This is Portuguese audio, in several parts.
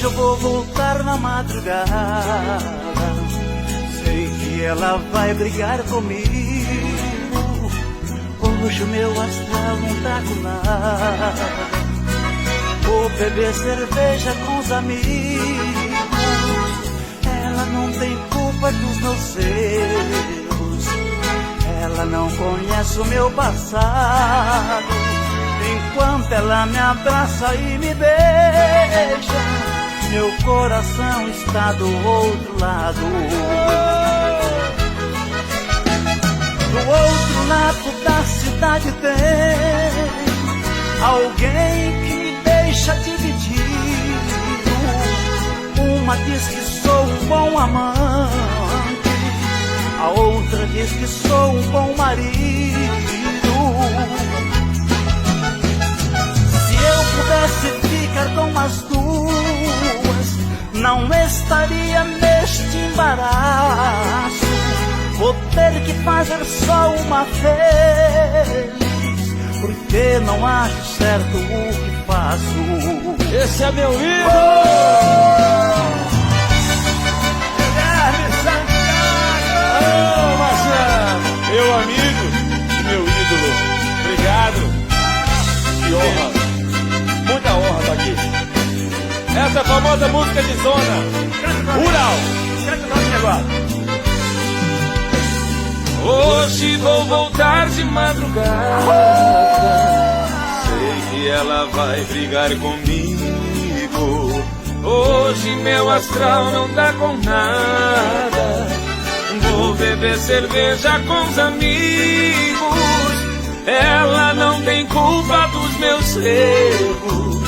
Hoje eu vou voltar na madrugada, sei que ela vai brigar comigo. Hoje o meu astral não tá com nada, vou beber cerveja com os amigos. Ela não tem culpa dos meus erros, ela não conhece o meu passado. Enquanto ela me abraça e me beija, meu coração está do outro lado. Do outro lado da cidade tem alguém que me deixa dividido. Uma diz que sou um bom amante, a outra diz que sou um bom marido. Se eu pudesse ficar com as duas, não estaria neste embaraço. Vou ter que fazer só uma vez, porque não acho certo o que faço. Esse é meu ídolo! Guilherme Santiago! Ô, Marcelo, meu amigo e meu ídolo, obrigado. Que honra, muita honra estar aqui. Essa é a famosa música de zona rural. Canta o nosso negócio. Hoje vou voltar de madrugada, sei que ela vai brigar comigo. Hoje meu astral não dá com nada, vou beber cerveja com os amigos. Ela não tem culpa dos meus erros,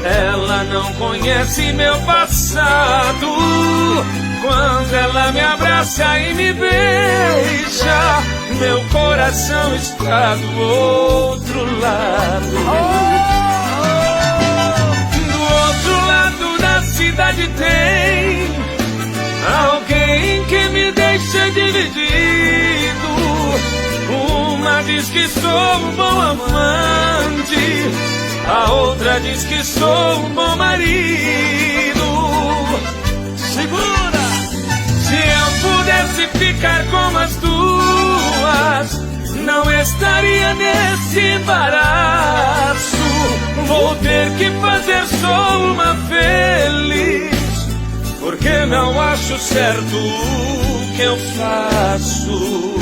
ela não conhece meu passado. Quando ela me abraça e me beija, meu coração está do outro lado. Do outro lado da cidade tem alguém que me deixa dividido. Uma diz que sou um bom amante, a outra diz que sou um bom marido. Segura! Se eu pudesse ficar com as duas, não estaria nesse embaraço. Vou ter que fazer só uma feliz, porque não acho certo o que eu faço.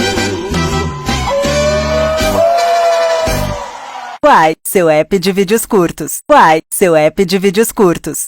Uai, seu app de vídeos curtos. Uai, seu app de vídeos curtos.